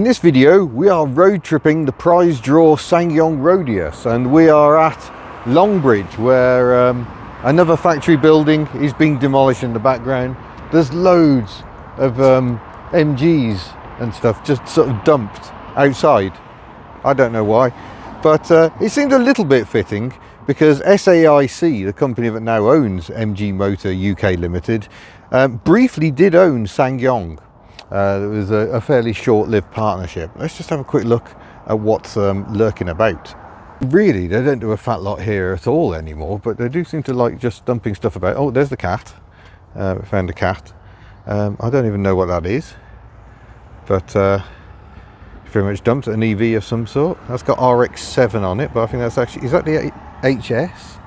In this video we are road tripping the Prize Draw Ssangyong Rodius, and we are at Longbridge, where another factory building is being demolished in the background. There's loads of MGs and stuff just sort of dumped outside. I don't know why, but it seemed a little bit fitting because SAIC, the company that now owns MG Motor UK Limited, briefly did own Ssangyong. It was a fairly short-lived partnership. Let's just have a quick look at what's lurking about. Really, they don't do a fat lot here at all anymore, but they do seem to like just dumping stuff about. Oh, there's the cat. We found a cat. I don't even know what that is, but very much dumped an EV of some sort. That's got RX-7 on it, but I think that's actually, is that the HS?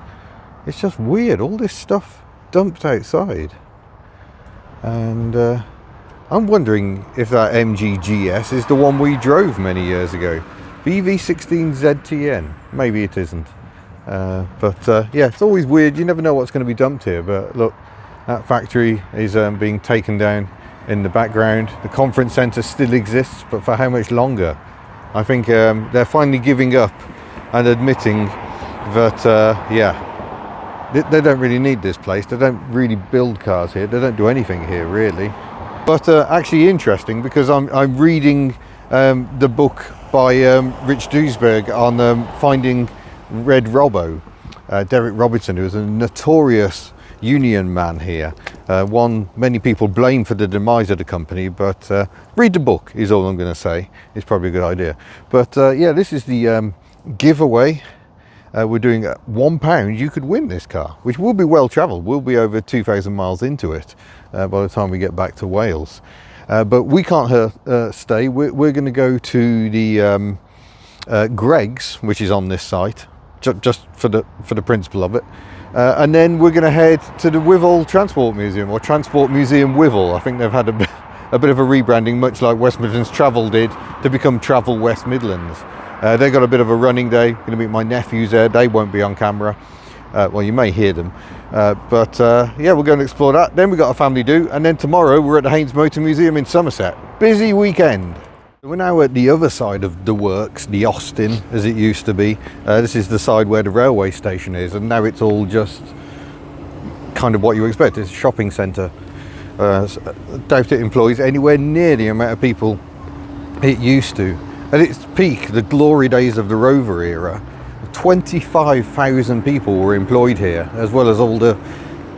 It's just weird, all this stuff dumped outside. And I'm wondering if that MG GS is the one we drove many years ago. BV16 ZTN. Maybe it isn't. But yeah, it's always weird. You never know what's going to be dumped here. But look, that factory is being taken down in the background. The conference centre still exists, but for how much longer? I think they're finally giving up and admitting that, yeah, they don't really need this place. They don't really build cars here. They don't do anything here, really. But actually interesting, because I'm reading the book by Rich Duesberg on finding Red Robbo, Derek Robertson, who was a notorious union man here, one many people blame for the demise of the company, but read the book is all I'm going to say. It's probably a good idea. But yeah, this is the giveaway. We're doing £1. You could win this car, which will be well travelled. We'll be over 2,000 miles into it by the time we get back to Wales. But we can't stay. We're going to go to the Greg's, which is on this site, just for the principle of it. And then we're going to head to the Wythall Transport Museum, or Transport Museum Wythall. I think they've had a bit of a rebranding, much like West Midlands Travel did, to become Travel West Midlands. They've got a bit of a running day. Going to meet my nephews there. They won't be on camera. Well, you may hear them. But yeah, we're going to explore that. Then we've got a family do. And then tomorrow we're at the Haynes Motor Museum in Somerset. Busy weekend. We're now at the other side of the works, the Austin, as it used to be. This is the side where the railway station is. And now it's all just kind of what you expect. It's a shopping centre. Doubt it employs anywhere near the amount of people it used to. At its peak, the glory days of the Rover era, 25,000 people were employed here, as well as all the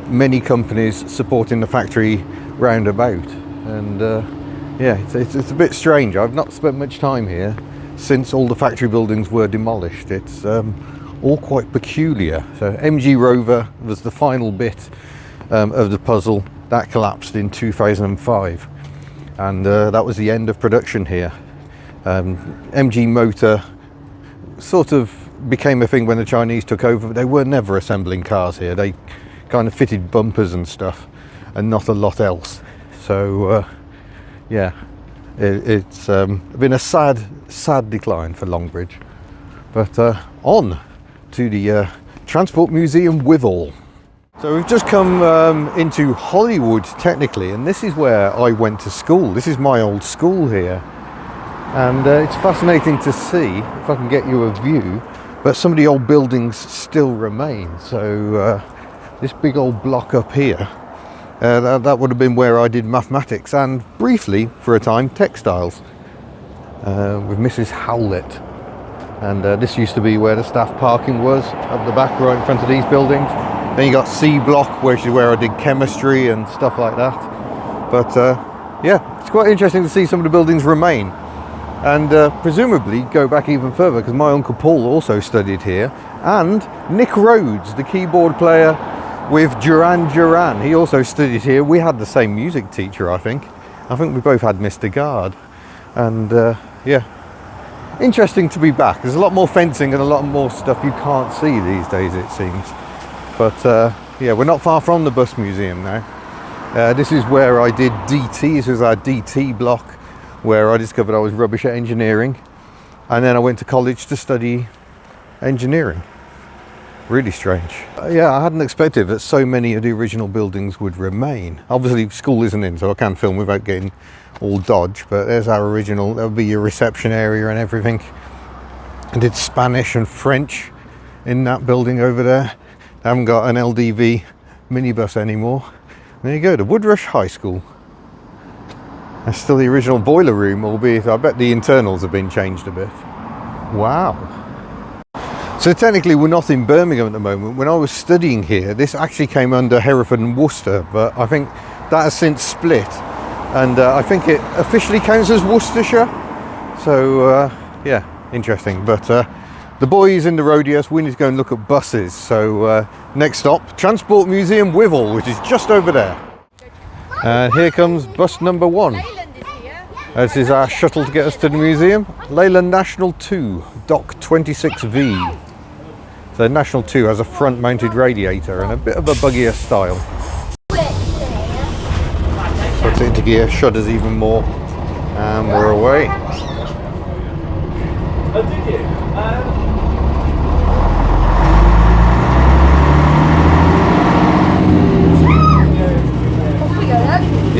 many companies supporting the factory roundabout. And yeah, it's a bit strange. I've not spent much time here since all the factory buildings were demolished. It's all quite peculiar. So MG Rover was the final bit of the puzzle. That collapsed in 2005, and that was the end of production here. MG Motor sort of became a thing when the Chinese took over, but they were never assembling cars here. They kind of fitted bumpers and stuff and not a lot else. So yeah, it's been a sad decline for Longbridge. But on to the Transport Museum Wythall. So we've just come into Hollywood technically, and this is where I went to school. This is my old school here. And it's fascinating to see, if I can get you a view, but some of the old buildings still remain. So this big old block up here, that would have been where I did mathematics and briefly, for a time, textiles with Mrs. Howlett. And this used to be where the staff parking was, up the back right in front of these buildings. Then you got C block, which is where I did chemistry and stuff like that. But yeah, it's quite interesting to see some of the buildings remain. And presumably go back even further, because my uncle Paul also studied here, and Nick Rhodes, the keyboard player with Duran Duran, he also studied here. We had the same music teacher, I think we both had Mr. Guard. And yeah, interesting to be back. There's a lot more fencing and a lot more stuff you can't see these days, it seems. But yeah, we're not far from the bus museum now. This is where I did DT. This was our DT block, where I discovered I was rubbish at engineering, and then I went to college to study engineering. Really strange. Yeah, I hadn't expected that so many of the original buildings would remain. Obviously school isn't in, so I can't film without getting all dodge, but there's our original. There'll be your reception area and everything. I did Spanish and French in that building over there. They haven't got an LDV minibus anymore. There you go, the Woodrush High School. That's still the original boiler room, albeit I bet the internals have been changed a bit. Wow. So technically we're not in Birmingham at the moment. When I was studying here, this actually came under Hereford and Worcester, but I think that has since split. And I think it officially counts as Worcestershire. So yeah, interesting. But the boys in the Rodius, we need to go and look at buses. So next stop, Transport Museum Wythall, which is just over there. And here comes bus number 1. This is our shuttle to get us to the museum. Leyland National 2, Dock 26V. So National 2 has a front mounted radiator and a bit of a buggier style. Puts it into gear, shudders even more, and we're away. Oh, did you?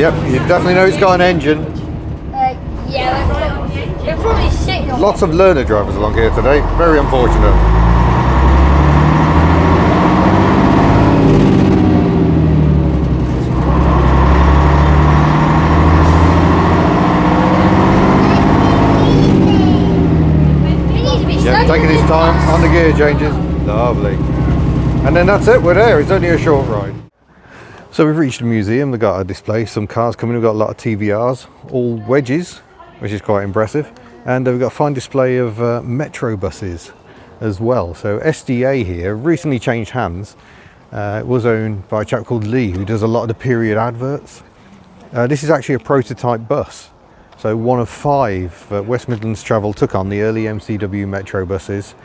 Yep, you definitely know it's got an engine. Yeah, they're probably sick. Lots of learner drivers along here today. Very unfortunate. Yep, taking his time on the gear changes. Lovely. And then that's it, we're there. It's only a short ride. So we've reached the museum. They've got a display, some cars coming. We've got a lot of TVRs, all wedges, which is quite impressive. And we've got a fine display of metro buses as well. So SDA here recently changed hands. It was owned by a chap called Lee, who does a lot of the period adverts. This is actually a prototype bus. So one of 5 West Midlands Travel took on the early MCW metro buses,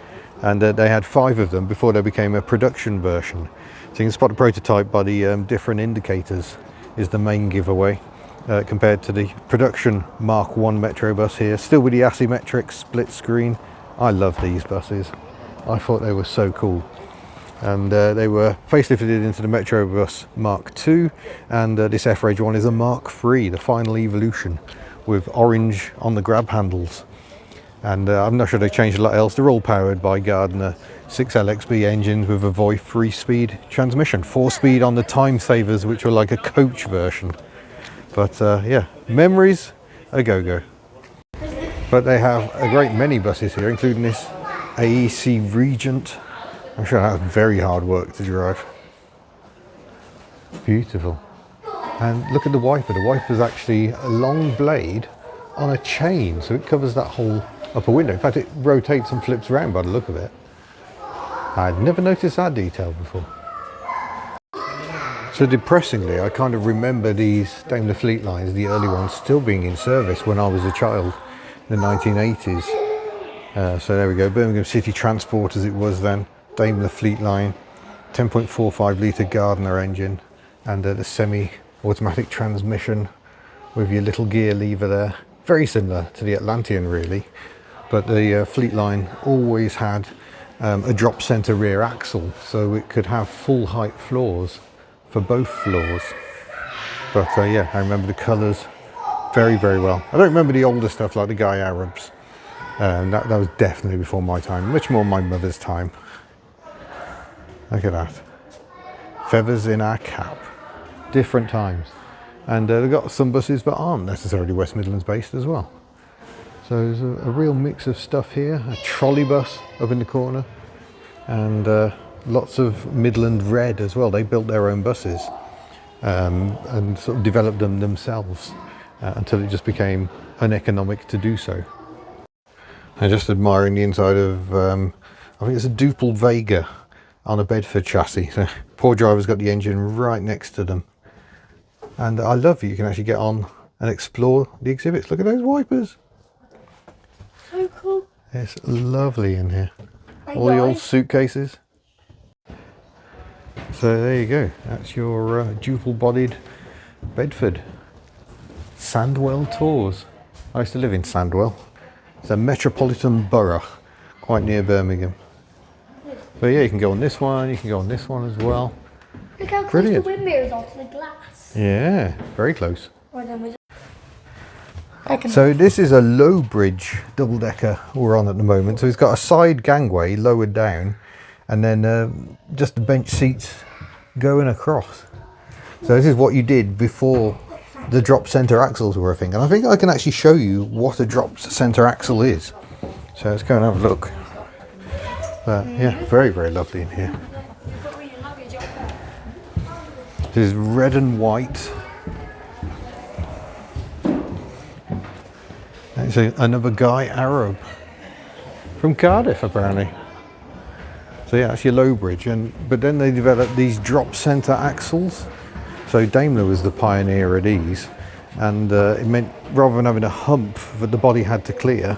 and they had 5 of them before they became a production version. So you can spot the prototype by the different indicators is the main giveaway compared to the production Mark 1 metro bus here, still with the asymmetric split screen. I love these buses. I thought they were so cool. And they were facelifted into the metro bus Mark 2, and this F-Rage one is a Mark 3, the final evolution, with orange on the grab handles. And I'm not sure they changed a lot else. They're all powered by Gardner 6LXB engines with a Voith 3-speed transmission, 4-speed on the time savers, which were like a coach version. But yeah, memories a go-go. But they have a great many buses here, including this AEC Regent. I'm sure that's very hard work to drive. Beautiful. And look at the wiper. The wiper is actually a long blade on a chain, so it covers that whole upper window. In fact, it rotates and flips around by the look of it. I'd never noticed that detail before. So depressingly, I kind of remember these Daimler Fleet lines, the early ones, still being in service when I was a child in the 1980s. So there we go, Birmingham City Transport as it was then, Daimler Fleet line, 10.45 litre Gardner engine, and the semi-automatic transmission with your little gear lever there. Very similar to the Atlantean really, but the Fleet line always had a drop centre rear axle, so it could have full height floors for both floors. But yeah, I remember the colours very, very well. I don't remember the older stuff like the Guy Arabs. That was definitely before my time, much more my mother's time. Look at that. Feathers in our cap. Different times. And they've got some buses that aren't necessarily West Midlands based as well. So there's a real mix of stuff here. A trolley bus up in the corner, and lots of Midland Red as well. They built their own buses and sort of developed them themselves until it just became uneconomic to do so. I'm just admiring the inside of, I think it's a Duple Vega on a Bedford chassis. So poor driver's got the engine right next to them. And I love you can actually get on and explore the exhibits. Look at those wipers. So cool. It's lovely in here. All the old suitcases. So there you go. That's your dual-bodied Bedford. Sandwell Tours. I used to live in Sandwell. It's a metropolitan borough, quite near Birmingham. But yeah, you can go on this one, you can go on this one as well. Look how close Brilliant. the wind mirrors are to the glass. Yeah, very close. Right then, So this is a Longbridge double-decker we're on at the moment. So it's got a side gangway lowered down, and then just the bench seats going across. So this is what you did before the drop center axles were a thing. And I think I can actually show you what a drop center axle is. So let's go and have a look. But yeah, very, very lovely in here. This is red and white. It's another guy Arab from Cardiff apparently. So yeah, that's your Longbridge, but then they developed these drop center axles. So Daimler was the pioneer of these, and it meant rather than having a hump that the body had to clear,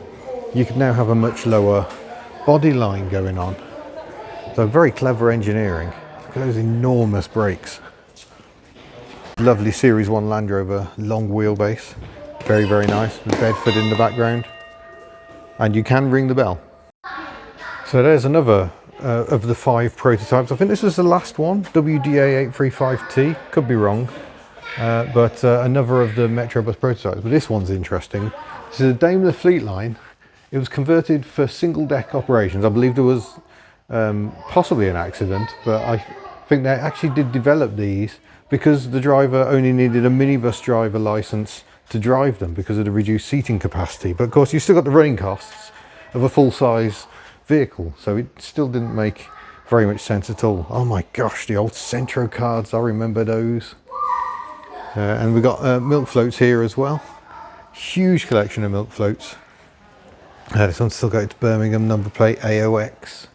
you could now have a much lower body line going on. So very clever engineering. Look at those enormous brakes. Lovely Series 1 Land Rover long wheelbase. Very, very nice, with Bedford in the background. And you can ring the bell. So there's another of the 5 prototypes. I think this was the last one, WDA835T, could be wrong. But another of the Metrobus prototypes. But this one's interesting. This is a Daimler fleet line. It was converted for single deck operations. I believe there was possibly an accident, but I think they actually did develop these because the driver only needed a minibus driver license to drive them because of the reduced seating capacity. But of course you still got the running costs of a full-size vehicle, so it still didn't make very much sense at all. Oh my gosh, the old Centro cards, I remember those. And we've got milk floats here as well. Huge collection of milk floats. This one's still got its Birmingham number plate, AOX.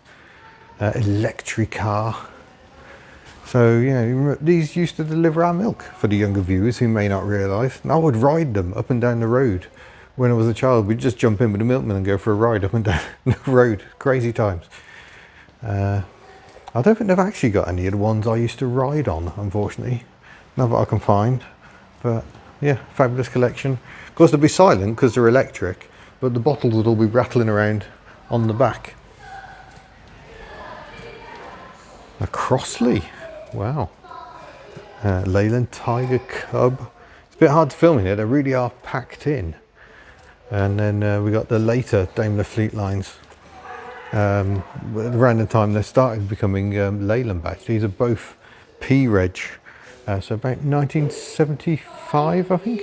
Electricar. So yeah, these used to deliver our milk for the younger viewers who may not realise. And I would ride them up and down the road. When I was a child, we'd just jump in with the milkman and go for a ride up and down the road. Crazy times. I don't think they've actually got any of the ones I used to ride on, unfortunately. Not that I can find. But yeah, fabulous collection. Of course they'll be silent because they're electric, but the bottles would all be rattling around on the back. A Crossley. Wow. Leyland Tiger Cub. It's a bit hard to film in here, they really are packed in. And then we got the later Daimler fleet lines. Around the time they started becoming Leyland badge. These are both P-Reg. So about 1975, I think.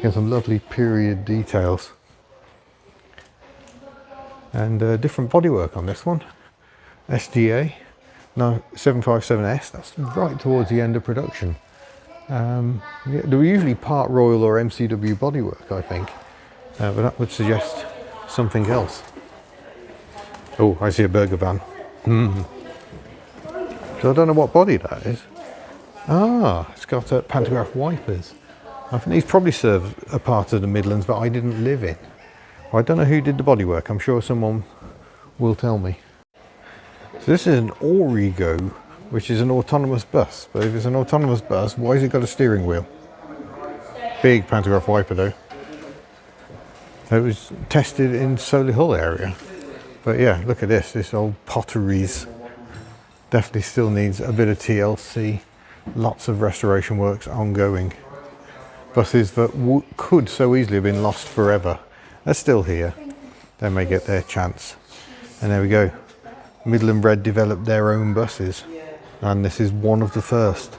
Got some lovely period details. And different bodywork on this one. SDA. No, 757S, that's right towards the end of production. Yeah, they were usually part Royal or MCW bodywork, I think, but that would suggest something else. Oh, I see a burger van. So I don't know what body that is. Ah, it's got pantograph wipers. I think these probably serve a part of the Midlands that I didn't live in. I don't know who did the bodywork, I'm sure someone will tell me. So this is an Origo, which is an autonomous bus. But if it's an autonomous bus, why has it got a steering wheel? Big pantograph wiper though. It was tested in Solihull area. But yeah, look at this old Potteries. Definitely still needs a bit of TLC. Lots of restoration works ongoing. Buses that could so easily have been lost forever are still here. They may get their chance. And there we go. Midland Red developed their own buses, and this is one of the first,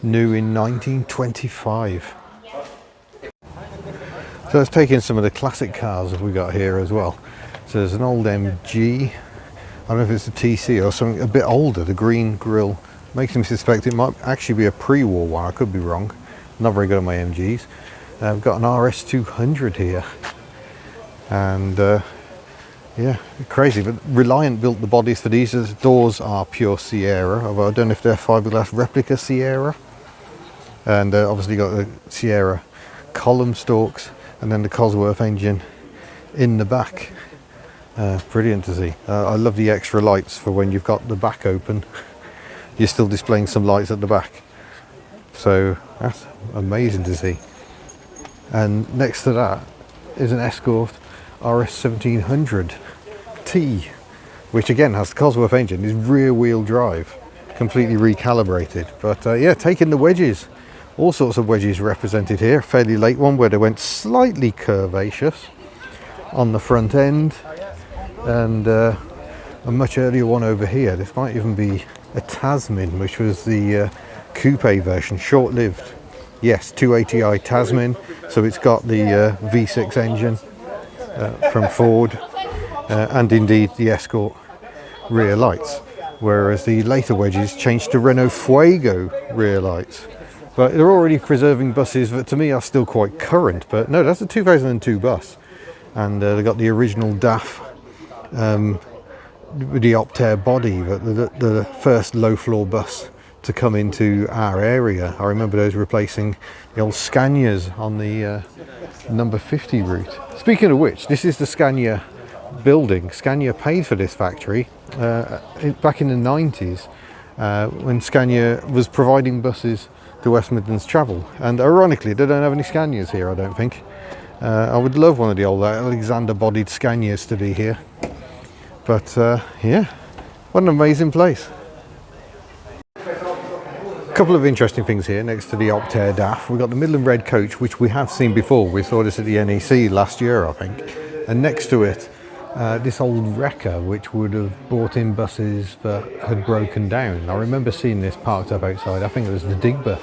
new in 1925. So let's take in some of the classic cars that we got here as well. So there's an old MG, I don't know if it's a TC or something a bit older. The green grille makes me suspect it might actually be a pre-war one, I could be wrong. Not very good at my MGs. We've got an RS200 here, and yeah, crazy, but Reliant built the bodies for these. The doors are pure Sierra, although I don't know if they're fiberglass replica Sierra. And obviously got the Sierra column stalks and then the Cosworth engine in the back. Brilliant to see. I love the extra lights for when you've got the back open. You're still displaying some lights at the back. So that's amazing to see. And next to that is an Escort RS1700T. which again has the Cosworth engine, is rear wheel drive, completely recalibrated. But yeah, taking the wedges, all sorts of wedges represented here. Fairly late one where they went slightly curvaceous on the front end, and a much earlier one over here. This might even be a Tasman, which was the coupe version, short-lived. Yes, 280i Tasman, so it's got the V6 engine from Ford, and indeed the Escort rear lights, whereas the later wedges changed to Renault Fuego rear lights. But they're already preserving buses that to me are still quite current. But no, that's a 2002 bus, and they got the original DAF with the Optare body, the first low floor bus to come into our area. I remember those replacing the old Scanias on the number 50 route. Speaking of which, this is the Scania building. Scania paid for this factory back in the 90s when Scania was providing buses to West Midlands Travel, and ironically they don't have any Scanias here, I don't think. I would love one of the old Alexander bodied Scanias to be here, but yeah, what an amazing place. A couple of interesting things here next to the Optare DAF. We've got the Midland Red coach, which we have seen before. We saw this at the NEC last year, I think. And next to it, this old wrecker, which would have brought in buses that had broken down. I remember seeing this parked up outside. I think it was the Digbeth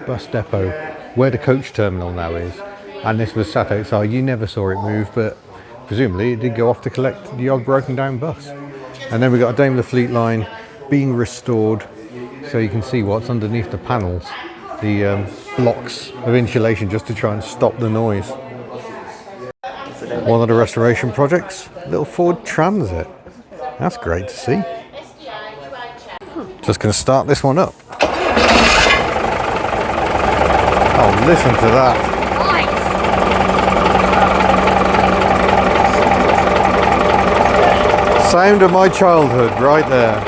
bus depot, where the coach terminal now is. And this was sat outside. You never saw it move, but presumably it did go off to collect the odd broken down bus. And then we've got a Daimler Fleet Line being restored, so you can see what's underneath the panels, the blocks of insulation, just to try and stop the noise. One of the restoration projects, little Ford Transit. That's great to see. Just going to start this one up. Oh, listen to that. Sound of my childhood right there.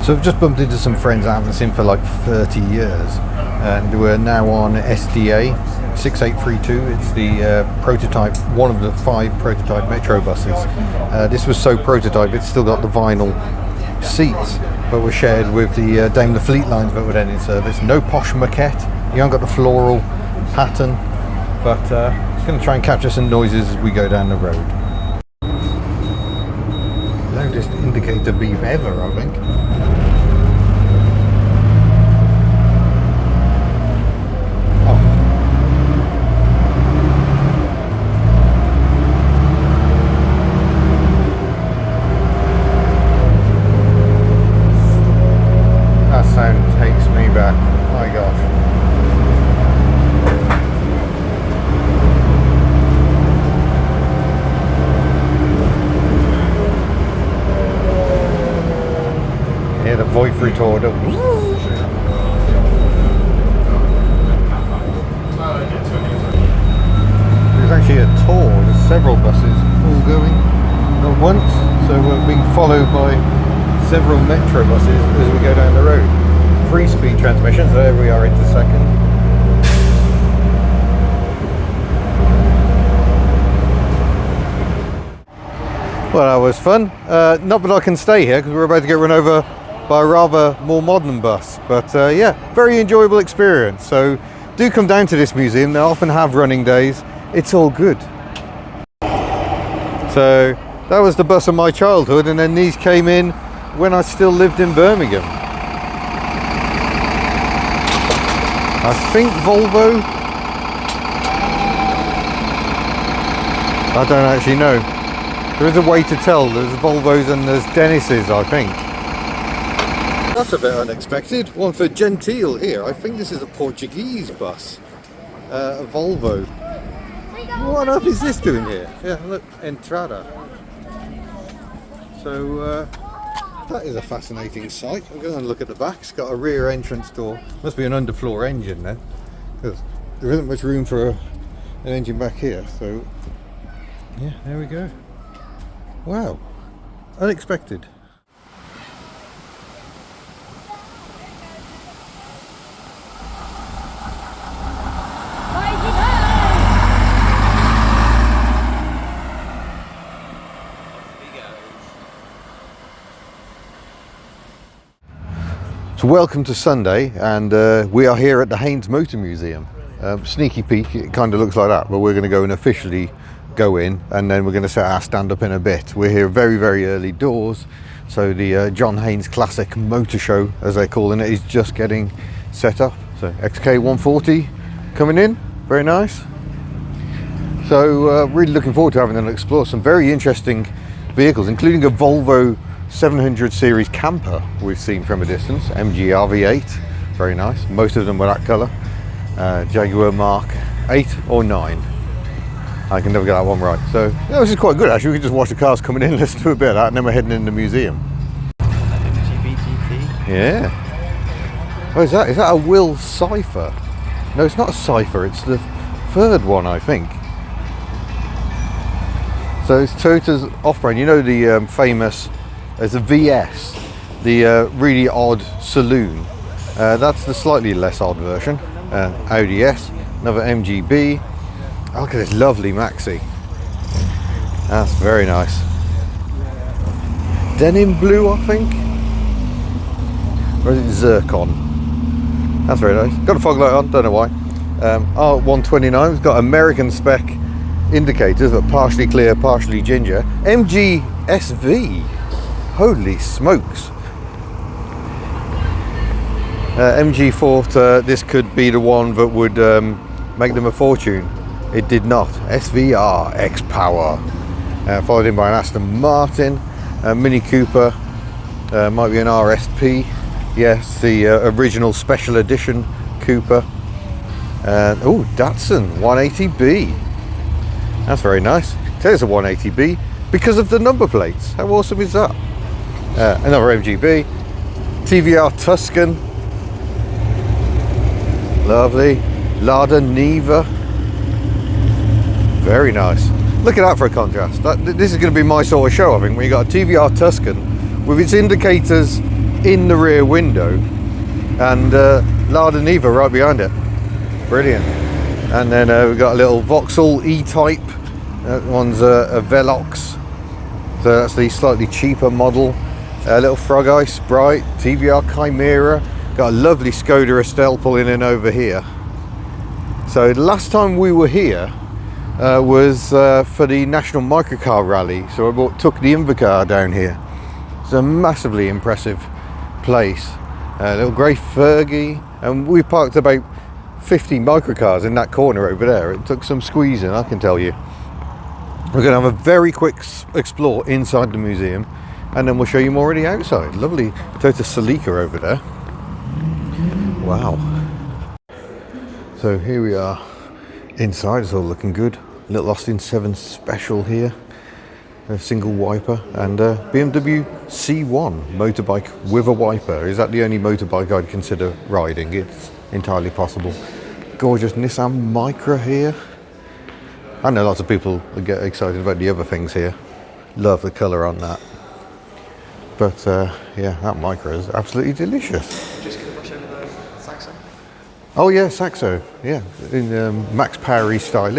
So I've just bumped into some friends I haven't seen for like 30 years, and we're now on SDA 6832. It's the prototype, one of the 5 prototype metro buses. This was so prototype it's still got the vinyl seats, but were shared with the Daimler Fleet Lines that were then in service. No posh maquette, you haven't got the floral pattern, but going to try and capture some noises as we go down the road. Loudest indicator beep ever, I think. Voifrutor. There's actually a tour, there's several buses all going at once, so we're being followed by several metro buses as we go down the road. 3-speed transmissions, there we are into second. Well, that was fun. Not that I can stay here because we're about to get run over by a rather more modern bus, but yeah, very enjoyable experience. So do come down to this museum. They often have running days. It's all good. So that was the bus of my childhood, and then these came in when I still lived in Birmingham. I think Volvo. I don't actually know. There is a way to tell. There's Volvos and there's Dennis's, I think. That's a bit unexpected. One for Gentile here. I think this is a Portuguese bus. A Volvo. What on earth is this doing here? Yeah, look, Entrada. So that is a fascinating sight. I'm going to look at the back. It's got a rear entrance door. Must be an underfloor engine then, because there isn't much room for an engine back here. So yeah, there we go. Wow, unexpected. So welcome to Sunday, and we are here at the Haynes Motor Museum. Sneaky peek, it kind of looks like that, but we're going to go and officially go in, and then we're going to set our stand up in a bit. We're here very, very early doors, so the John Haynes Classic Motor Show, as they're calling it, is just getting set up. So XK140 coming in, very nice. So really looking forward to having them explore some very interesting vehicles, including a Volvo 700 series camper we've seen from a distance, MG RV8, very nice. Most of them were that colour. Jaguar Mark 8 or 9. I can never get that one right. So yeah, this is quite good actually. We can just watch the cars coming in, listen to a bit of that, and then we're heading in the museum. Yeah. Oh, is that a Will Cypher? No, it's not a Cypher. It's the third one, I think. So it's Toyota's off-brand. You know the famous. There's a VS, the really odd saloon. That's the slightly less odd version. Audi S, another MGB. Oh, look at this lovely Maxi. That's very nice. Denim blue, I think. Or is it zircon? That's very nice. Got a fog light on, don't know why. R129, it's got American spec indicators, but partially clear, partially ginger. MG SV. Holy smokes. MG thought this could be the one that would make them a fortune. It did not. SVR X-Power. Followed in by an Aston Martin, a Mini Cooper, might be an RSP. Yes, the original special edition Cooper. Oh, Datsun 180B. That's very nice. It says a 180B because of the number plates. How awesome is that? Another MGB, TVR Tuscan, lovely, Lada Niva, very nice. Look at that for a contrast. This is going to be my sort of show, I think, when you got a TVR Tuscan with its indicators in the rear window and Lada Niva right behind it. Brilliant. And then we've got a little Vauxhall E-Type. That one's a Velox, so that's the slightly cheaper model. A little Frog Eye Sprite, TVR Chimera, got a lovely Skoda Estelle pulling in over here. So the last time we were here was for the National Microcar Rally, so I took the Invacar down here. It's a massively impressive place. A little grey Fergie, and we parked about 50 microcars in that corner over there. It took some squeezing, I can tell you. We're going to have a very quick explore inside the museum, and then we'll show you more of the outside. Lovely Toyota Celica over there. Wow. So here we are inside. It's all looking good. Little Austin 7 Special here. A single wiper, and a BMW C1 motorbike with a wiper. Is that the only motorbike I'd consider riding? It's entirely possible. Gorgeous Nissan Micra here. I know lots of people get excited about the other things here. Love the colour on that. But yeah, that Micra is absolutely delicious. Just going to brush over the Saxo. Oh yeah, Saxo, yeah, in Max Powery style.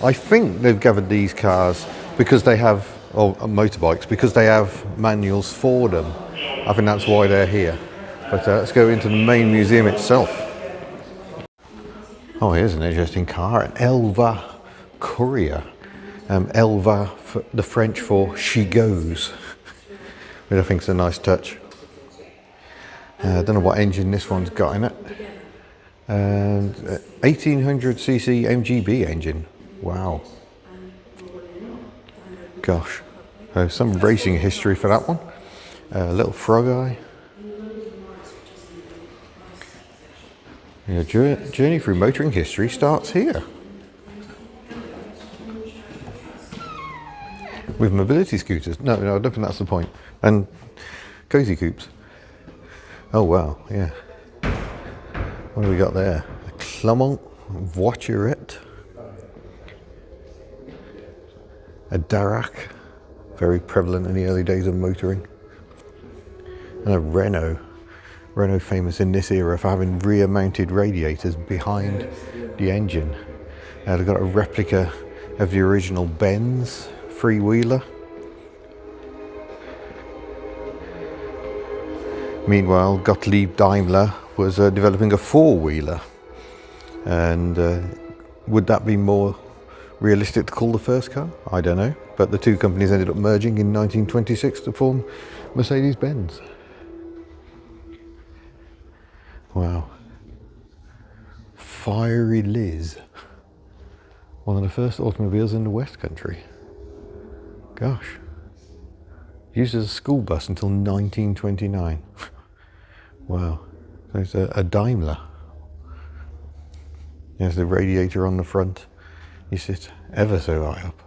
I think they've gathered these cars because they have, or motorbikes, because they have manuals for them. I think that's why they're here. But let's go into the main museum itself. Oh, here's an interesting car, an Elva Courier. Elva, for the French for she goes, which I think is a nice touch. I don't know what engine this one's got in it. 1800cc MGB engine. Wow. Gosh. Some racing history for that one. A little Frog Eye. Your journey through motoring history starts here. With mobility scooters. No, I don't think that's the point. And cozy coupes. Oh wow, yeah. What do we got there? A Clermont Voiturette. A Darracq, very prevalent in the early days of motoring. And a Renault. Renault famous in this era for having rear mounted radiators behind the engine. They've got a replica of the original Benz freewheeler. Meanwhile, Gottlieb Daimler was developing a four-wheeler. And would that be more realistic to call the first car? I don't know. But the two companies ended up merging in 1926 to form Mercedes-Benz. Wow. Fiery Liz. One of the first automobiles in the West Country. Gosh. Used as a school bus until 1929. Wow. So it's a Daimler. There's the radiator on the front. You sit ever so high up.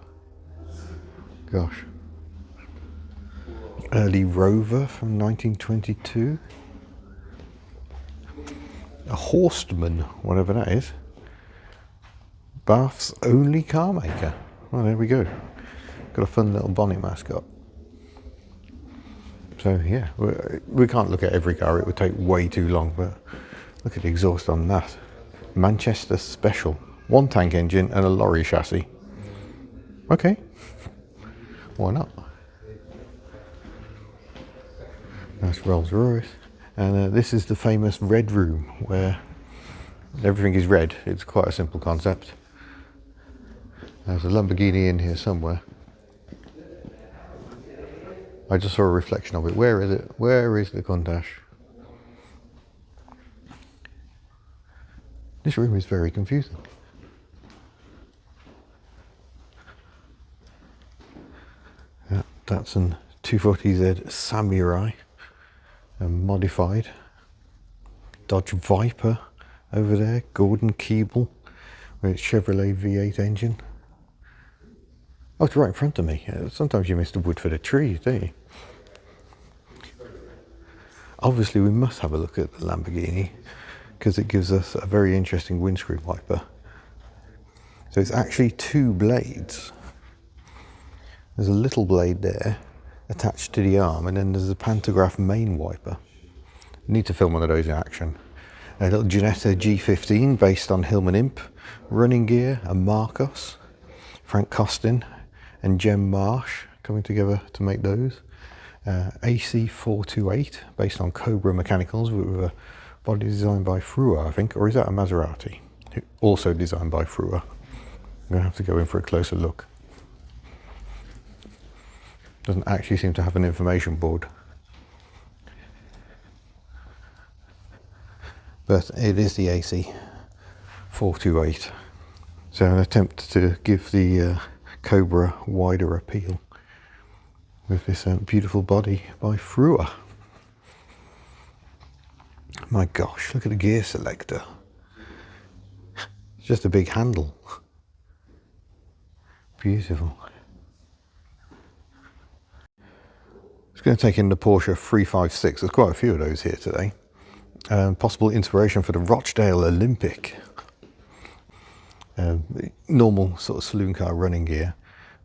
Gosh. Early Rover from 1922. A Horstman, whatever that is. Bath's only car maker. Well, there we go. Got a fun little bonnet mascot. So yeah, we can't look at every car, it would take way too long, but look at the exhaust on that. Manchester Special. One tank engine and a lorry chassis. Okay. Why not? Nice Rolls Royce. And this is the famous red room where everything is red. It's quite a simple concept. There's a Lamborghini in here somewhere. I just saw a reflection of it. Where is it? Where is the Countach? This room is very confusing. Yeah, that's an 240Z Samurai, modified. Dodge Viper over there. Gordon Keeble with its Chevrolet V8 engine. Oh, it's right in front of me. Sometimes you miss the wood for the trees, don't you? Obviously, we must have a look at the Lamborghini because it gives us a very interesting windscreen wiper. So it's actually two blades. There's a little blade there attached to the arm, and then there's a pantograph main wiper. Need to film one of those in action. A little Ginetta G15 based on Hillman Imp, running gear, a Marcos, Frank Costin and Jem Marsh coming together to make those. AC428 based on Cobra Mechanicals with a body designed by Frua, I think, or is that a Maserati? Also designed by Frua. I'm going to have to go in for a closer look. Doesn't actually seem to have an information board. But it is the AC428. So an attempt to give the Cobra wider appeal with this beautiful body by Frua. My gosh, look at the gear selector. It's just a big handle. Beautiful. It's going to take in the Porsche 356. There's quite a few of those here today. Possible inspiration for the Rochdale Olympic. Normal sort of saloon car running gear,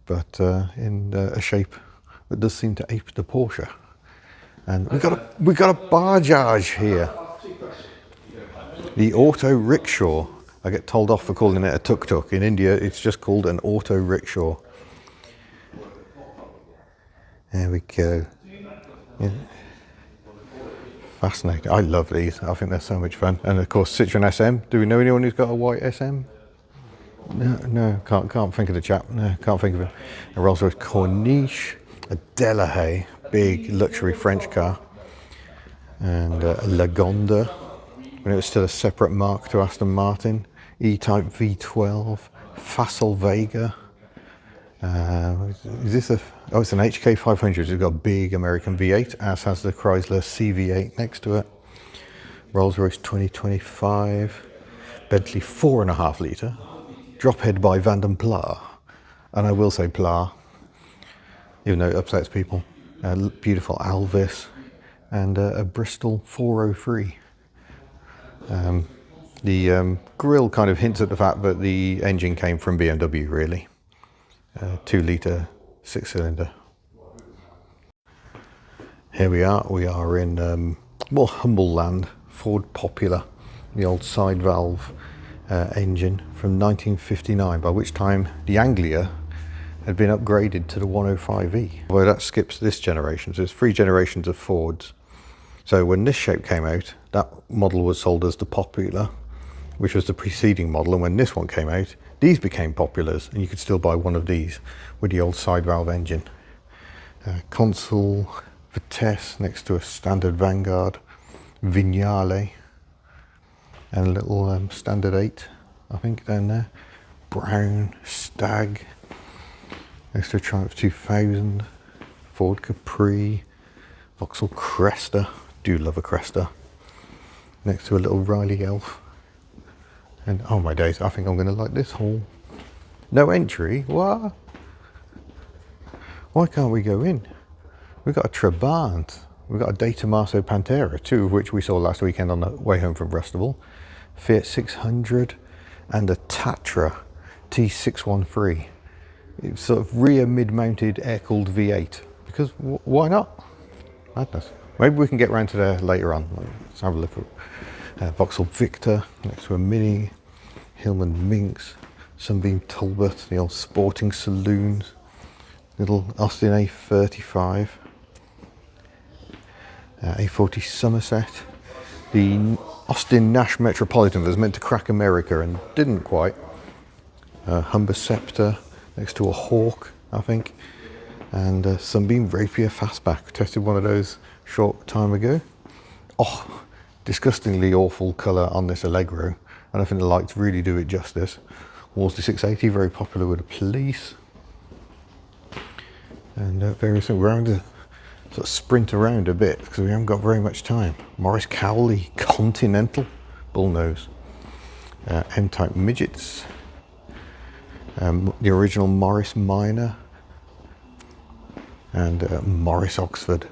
but in a shape that does seem to ape the Porsche. And we got a Bajaj here. The auto rickshaw. I get told off for calling it a tuk-tuk. In India, it's just called an auto rickshaw. There we go. Yeah. Fascinating. I love these. I think they're so much fun. And of course, Citroen SM. Do we know anyone who's got a white SM? No, can't think of the chap. No, can't think of him. A Rolls-Royce Corniche, a Delahaye, big luxury French car, and a Lagonda, when it was still a separate mark to Aston Martin, E-Type V12, Facel Vega. Is this oh, it's an HK 500. It's got a big American V8, as has the Chrysler CV8 next to it. Rolls-Royce 2025, Bentley 4.5 litre, drop head by Vanden Pla, and I will say Pla, even though it upsets people. Beautiful Alvis, and a Bristol 403. The grille kind of hints at the fact that the engine came from BMW, really. 2 litre 6-cylinder. Here we are in more humble land, Ford Popular, the old side valve engine from 1959, by which time the Anglia had been upgraded to the 105E. Well, that skips this generation, so there's 3 generations of Fords. So when this shape came out, that model was sold as the Popular, which was the preceding model, and when this one came out, these became Populars, and you could still buy one of these with the old side valve engine. Console, Vitesse next to a standard Vanguard, Vignale, and a little standard 8, I think, down there. Brown, Stag, next to a Triumph 2000, Ford Capri, Vauxhall Cresta, do love a Cresta, next to a little Riley Elf. And oh my days, I think I'm going to like this haul. No entry? What? Why can't we go in? We've got a Trabant, we've got a De Tomaso Pantera, two of which we saw last weekend on the way home from Rustival, Fiat 600, and a Tatra T613. It's sort of rear mid-mounted air-cooled V8, because why not? Madness. Maybe we can get round to there later on. Let's have a look at Vauxhall Victor next to a Mini, Hillman Minx, Sunbeam Talbot, the old sporting saloons, little Austin A35, A40 Somerset, the Austin Nash Metropolitan was meant to crack America and didn't quite. Humber Scepter next to a Hawk, I think, and Sunbeam Rapier Fastback. Tested one of those short time ago. Oh, disgustingly awful colour on this Allegro. I don't think the lights really do it justice. Wolseley 680, very popular with the police. And various things. We're having to sort of sprint around a bit because we haven't got very much time. Morris Cowley Continental, bullnose. M-type midgets. The original Morris Minor. And Morris Oxford.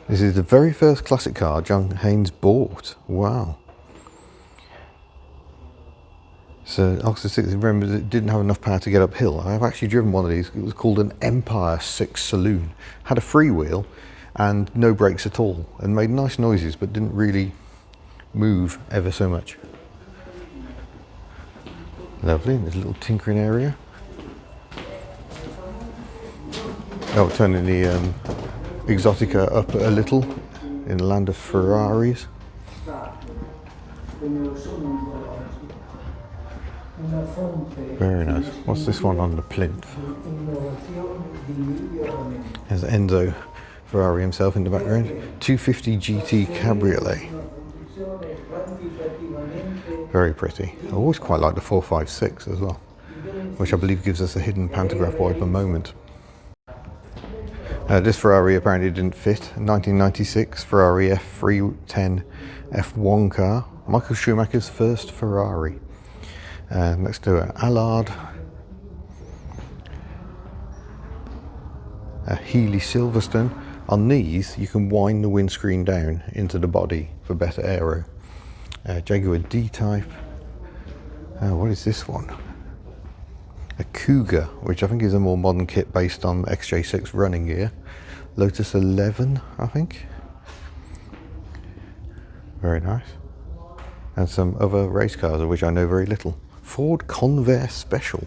This is the very first classic car John Haynes bought. Wow. So Oxford 6, remember, it didn't have enough power to get uphill. I've actually driven one of these. It was called an Empire 6 Saloon. Had a freewheel and no brakes at all, and made nice noises, but didn't really move ever so much. Lovely. There's a little tinkering area. Oh, turning the Exotica up a little in the land of Ferraris. Very nice. What's this one on the plinth? There's Enzo Ferrari himself in the background. 250 GT Cabriolet. Very pretty. I always quite like the 456 as well, which I believe gives us a hidden pantograph wiper moment. This Ferrari apparently didn't fit. 1996 Ferrari F310 F1 car. Michael Schumacher's first Ferrari. Next to an Allard. A Healy Silverstone. On these you can wind the windscreen down into the body for better aero. Jaguar D-Type. What is this one? A Cougar, which I think is a more modern kit based on XJ6 running gear. Lotus 11, I think. Very nice. And some other race cars of which I know very little. Ford Convair Special.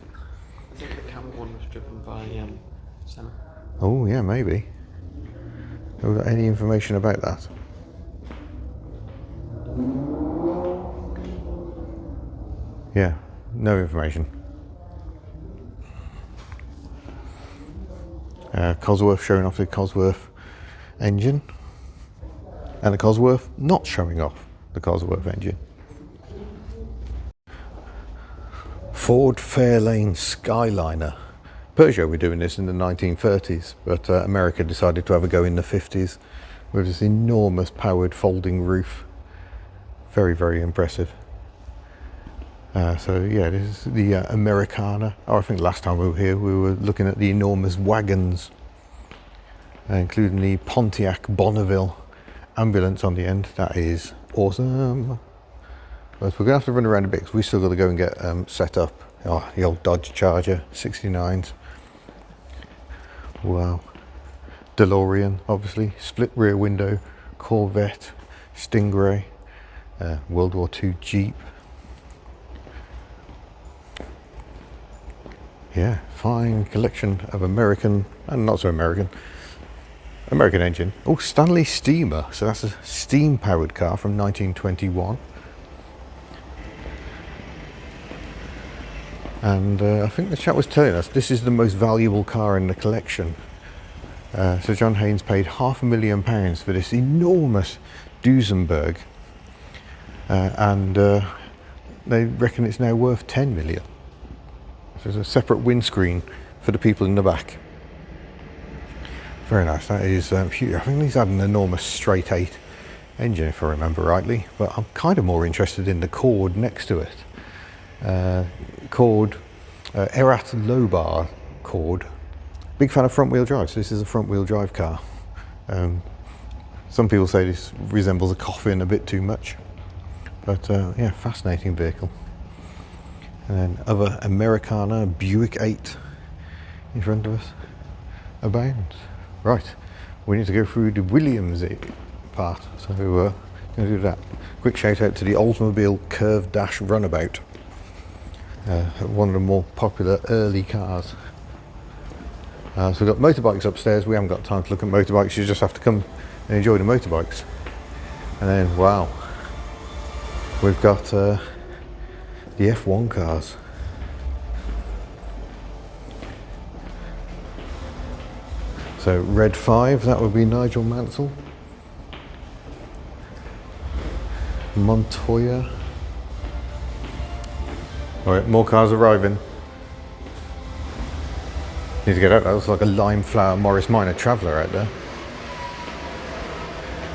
I think the camera one was driven by Senna. Oh yeah, maybe. Have we got any information about that? Yeah, no information. Cosworth showing off the Cosworth engine, and the Cosworth not showing off the Cosworth engine. Ford Fairlane Skyliner. Peugeot were doing this in the 1930s, but America decided to have a go in the 50s with this enormous powered folding roof. Very, very impressive. So yeah, this is the Americana. Oh, I think last time we were here we were looking at the enormous wagons, including the Pontiac Bonneville ambulance on the end. That is awesome. But we're going to have to run around a bit because we still got to go and get set up. Oh, the old Dodge Charger 69s. Wow. DeLorean, obviously. Split rear window. Corvette. Stingray. World War II Jeep. Yeah, fine collection of American and not so American American engine. Oh, Stanley Steamer. So that's a steam-powered car from 1921. And I think the chap was telling us this is the most valuable car in the collection. So John Haynes paid £500,000 for this enormous Duesenberg, and they reckon it's now worth 10 million. So there's a separate windscreen for the people in the back. Very nice. That is huge. I think he's had an enormous straight 8 engine, if I remember rightly, but I'm kind of more interested in the cord next to it. Cord, Erat Lobar cord. Big fan of front wheel drive, so this is a front wheel drive car. Some people say this resembles a coffin a bit too much, but yeah, fascinating vehicle. And then other Americana Buick 8 in front of us abounds. Right, we need to go through the Williams part, so we're going to do that. Quick shout out to the Oldsmobile Curve Dash Runabout, one of the more popular early cars. So we've got motorbikes upstairs. We haven't got time to look at motorbikes, you just have to come and enjoy the motorbikes. And then, wow, we've got the F1 cars. So Red 5, that would be Nigel Mansell. Montoya. Alright, more cars arriving. Need to get out, that looks like a lime flower Morris Minor Traveller out there.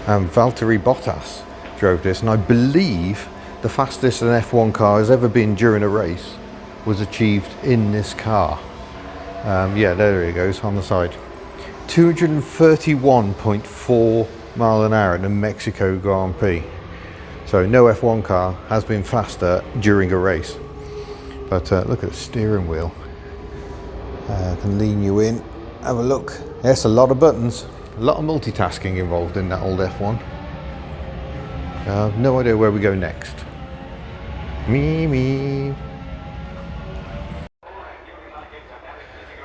Valtteri Bottas drove this, and I believe the fastest an F1 car has ever been during a race was achieved in this car. Yeah, there he goes on the side. 231.4 mile an hour in the Mexico Grand Prix. So no F1 car has been faster during a race. But look at the steering wheel. Can lean you in, have a look. Yes, a lot of buttons, a lot of multitasking involved in that old F1. I have no idea where we go next. Me.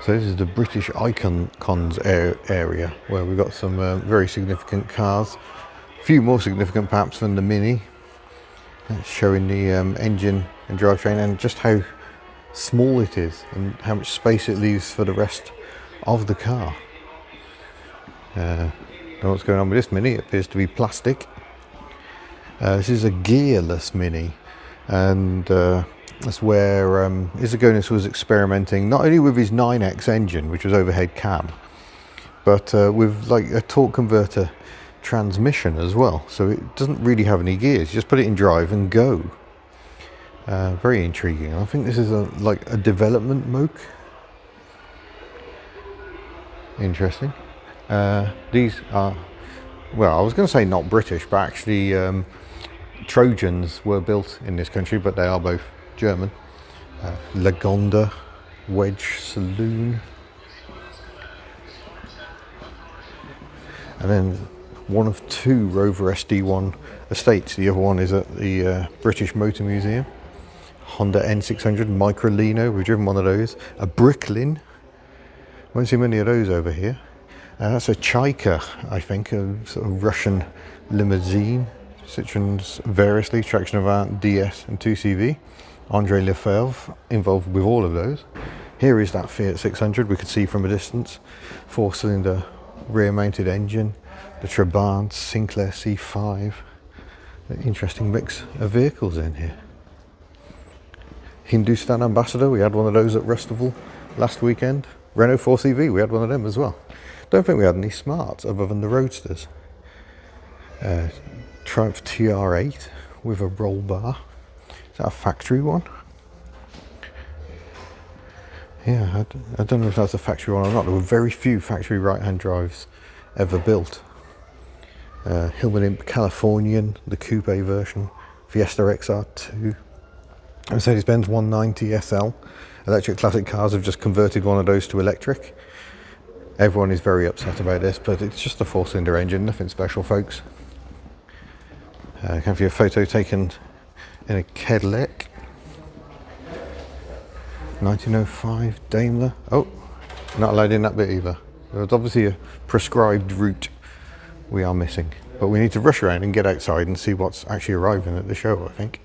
So this is the British Icons area, where we've got some very significant cars. A few more significant perhaps than the Mini. That's showing the engine and drivetrain and just how small it is and how much space it leaves for the rest of the car. Don't know what's going on with this Mini. It appears to be plastic. This is a gearless Mini, and that's where Izagonis was experimenting not only with his 9X engine, which was overhead cam, but with like a torque converter transmission as well. So it doesn't really have any gears. You just put it in drive and go. Very intriguing. I think this is like a development moke. Interesting. These are, well, I was going to say not British, but actually Trojans were built in this country, but they are both German. Lagonda Wedge Saloon. And then one of 2 Rover SD1 estates. The other one is at the British Motor Museum. Honda N600 Microlino, we've driven one of those. A Bricklin, won't see many of those over here. That's a Chaika, I think, a sort of Russian limousine. Citroen's variously, Traction Avant, DS and 2CV. Andre Lefebvre involved with all of those. Here is that Fiat 600 we could see from a distance. 4-cylinder rear mounted engine. The Trabant, Sinclair C5. An interesting mix of vehicles in here. Hindustan Ambassador, we had one of those at Rustival last weekend. Renault 4CV, we had one of them as well. Don't think we had any smarts other than the Roadsters. Triumph TR8 with a roll bar. Is that a factory one? Yeah, I don't know if that's a factory one or not. There were very few factory right-hand drives ever built. Hillman Imp Californian, the coupe version. Fiesta XR2. Mercedes-Benz 190 SL. Electric classic cars have just converted one of those to electric. Everyone is very upset about this, but it's just a 4-cylinder engine, nothing special, folks. Have your photo taken in a Cadillac. 1905 Daimler. Oh, not allowed in that bit either. There's obviously a prescribed route we are missing, but we need to rush around and get outside and see what's actually arriving at the show, I think.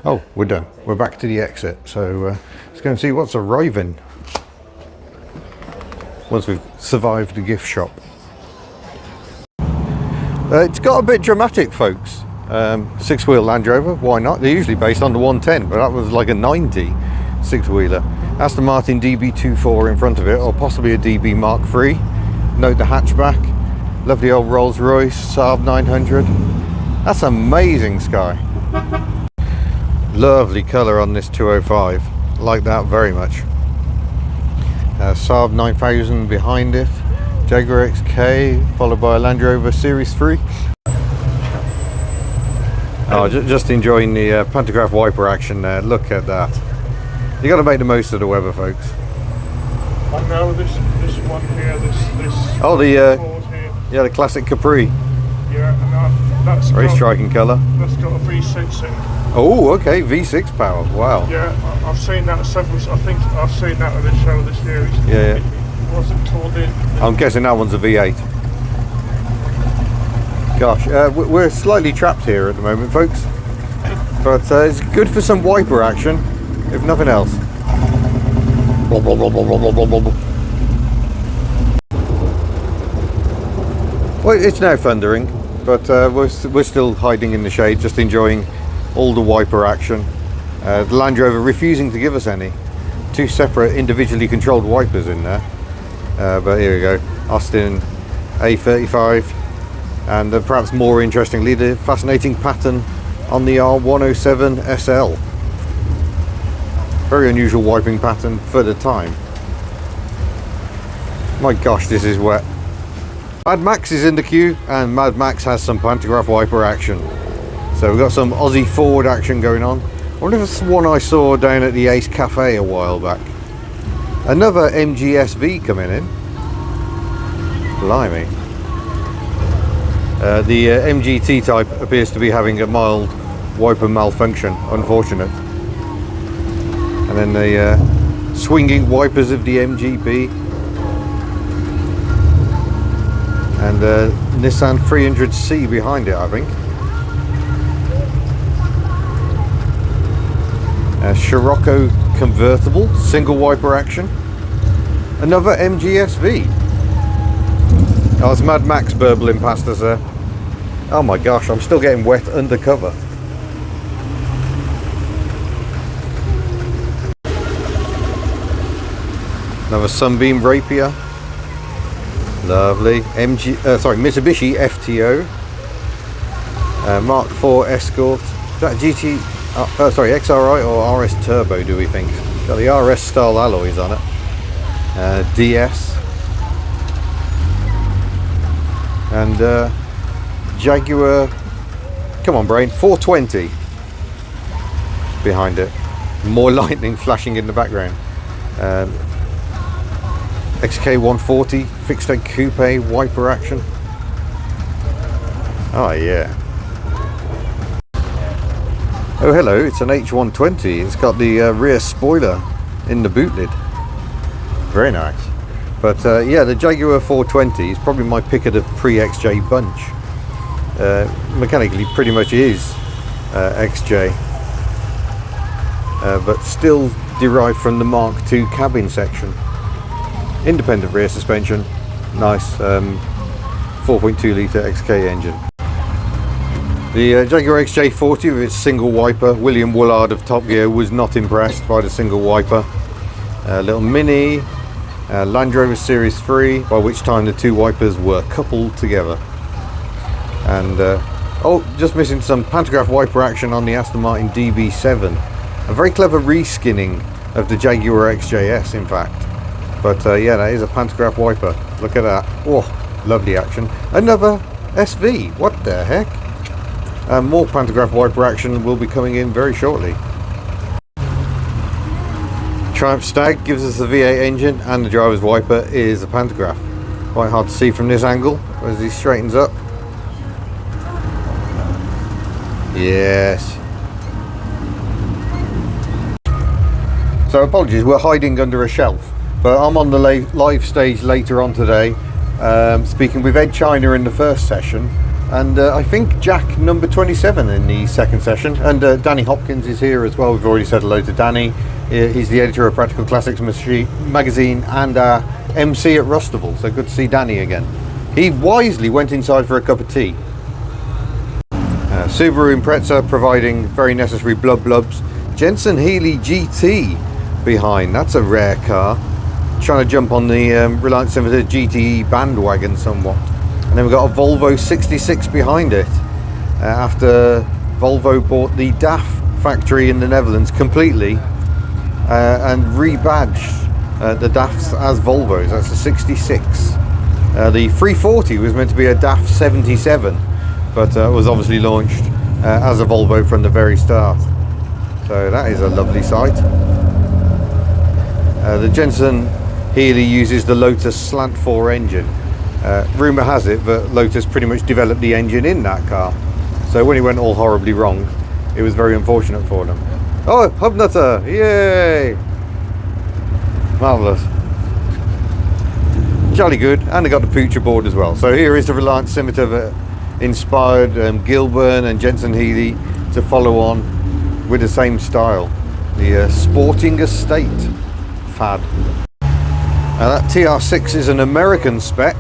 Oh, we're done. We're back to the exit, so let's go and see what's arriving once we've survived the gift shop. It's got a bit dramatic, folks. Six-wheel Land Rover, why not? They're usually based on the 110, but that was like a 90 six-wheeler. Aston Martin DB24 in front of it, or possibly a DB Mark III. Note the hatchback. Lovely old Rolls Royce Saab 900. That's amazing, Sky. Lovely colour on this 205. Like that very much. Saab 9000 behind it. Jaguar XK, followed by a Land Rover Series 3. Oh, just enjoying the pantograph wiper action there. Look at that. You got to make the most of the weather, folks. I know this one here, this oh, the classic Capri. Yeah, and that's very striking colour. That's got a V6 in. Oh, okay, V6 power. Wow. Yeah, I've seen that several. I think I've seen that at the show this year. Yeah. It wasn't called in. I'm guessing that one's a V8. Gosh, we're slightly trapped here at the moment, folks. But it's good for some wiper action, if nothing else. Well, it's now thundering, but we're still hiding in the shade, just enjoying all the wiper action. The Land Rover refusing to give us any. Two separate individually controlled wipers in there. But here we go, Austin A35, and perhaps more interestingly, the fascinating pattern on the R107 SL. Very unusual wiping pattern for the time. My gosh, this is wet. Mad Max is in the queue, and Mad Max has some pantograph wiper action. So we've got some Aussie Ford action going on. I wonder if it's one I saw down at the Ace Cafe a while back. Another MGSV coming in. Blimey. The MGT type appears to be having a mild wiper malfunction, unfortunate. And then the swinging wipers of the MGB. And Nissan 300C behind it, I think. A Scirocco convertible, single wiper action. Another MGSV. Oh, it's Mad Max burbling past us there. Oh my gosh, I'm still getting wet undercover. Another Sunbeam Rapier. Lovely. Mitsubishi FTO. Mark IV Escort. Is that GT? XRI or RS Turbo, do we think? Got the RS style alloys on it. DS. And Jaguar, come on brain, 420 behind it. More lightning flashing in the background. XK140 fixed head coupe wiper action. Oh yeah. Oh hello, it's an H120. It's got the rear spoiler in the boot lid. Very nice. But yeah, the Jaguar 420 is probably my pick of the pre-XJ bunch. Mechanically pretty much is XJ. But still derived from the Mark II cabin section. Independent rear suspension, nice 4.2 litre XK engine. The Jaguar XJ40 with its single wiper, William Woolard of Top Gear was not impressed by the single wiper. Little Mini, Land Rover Series 3, by which time the two wipers were coupled together. And oh, just missing some pantograph wiper action on the Aston Martin DB7. A very clever reskinning of the Jaguar XJS, in fact. But yeah, that is a pantograph wiper. Look at that. Oh, lovely action. Another SV. What the heck? More pantograph wiper action will be coming in very shortly. Triumph Stag gives us the V8 engine, and the driver's wiper is a pantograph. Quite hard to see from this angle as he straightens up. Yes. So apologies, we're hiding under a shelf. but I'm on the live stage later on today, speaking with Ed China in the first session, and I think Jack number 27 in the second session, and Danny Hopkins is here as well. We've already said hello to Danny. He's the editor of Practical Classics magazine and MC at Rustaval, so good to see Danny again. He wisely went inside for a cup of tea. Subaru Impreza providing very necessary blubs. Jensen Healey GT behind, that's a rare car. Trying to jump on the Reliant Limited GTE bandwagon somewhat. And then we've got a Volvo 66 behind it, after Volvo bought the DAF factory in the Netherlands completely and rebadged the DAFs as Volvos. That's a 66. The 340 was meant to be a DAF 77, but was obviously launched as a Volvo from the very start. So that is a lovely sight. The Jensen Healey uses the Lotus Slant 4 engine. Rumour has it that Lotus pretty much developed the engine in that car. So when it went all horribly wrong, it was very unfortunate for them. Oh, hub nutter! Yay! Marvellous. Jolly good. And they got the Pucha board as well. So here is the Reliant Scimitar that inspired Gilburn and Jensen Healey to follow on with the same style, the Sporting Estate fad. That TR6 is an American spec,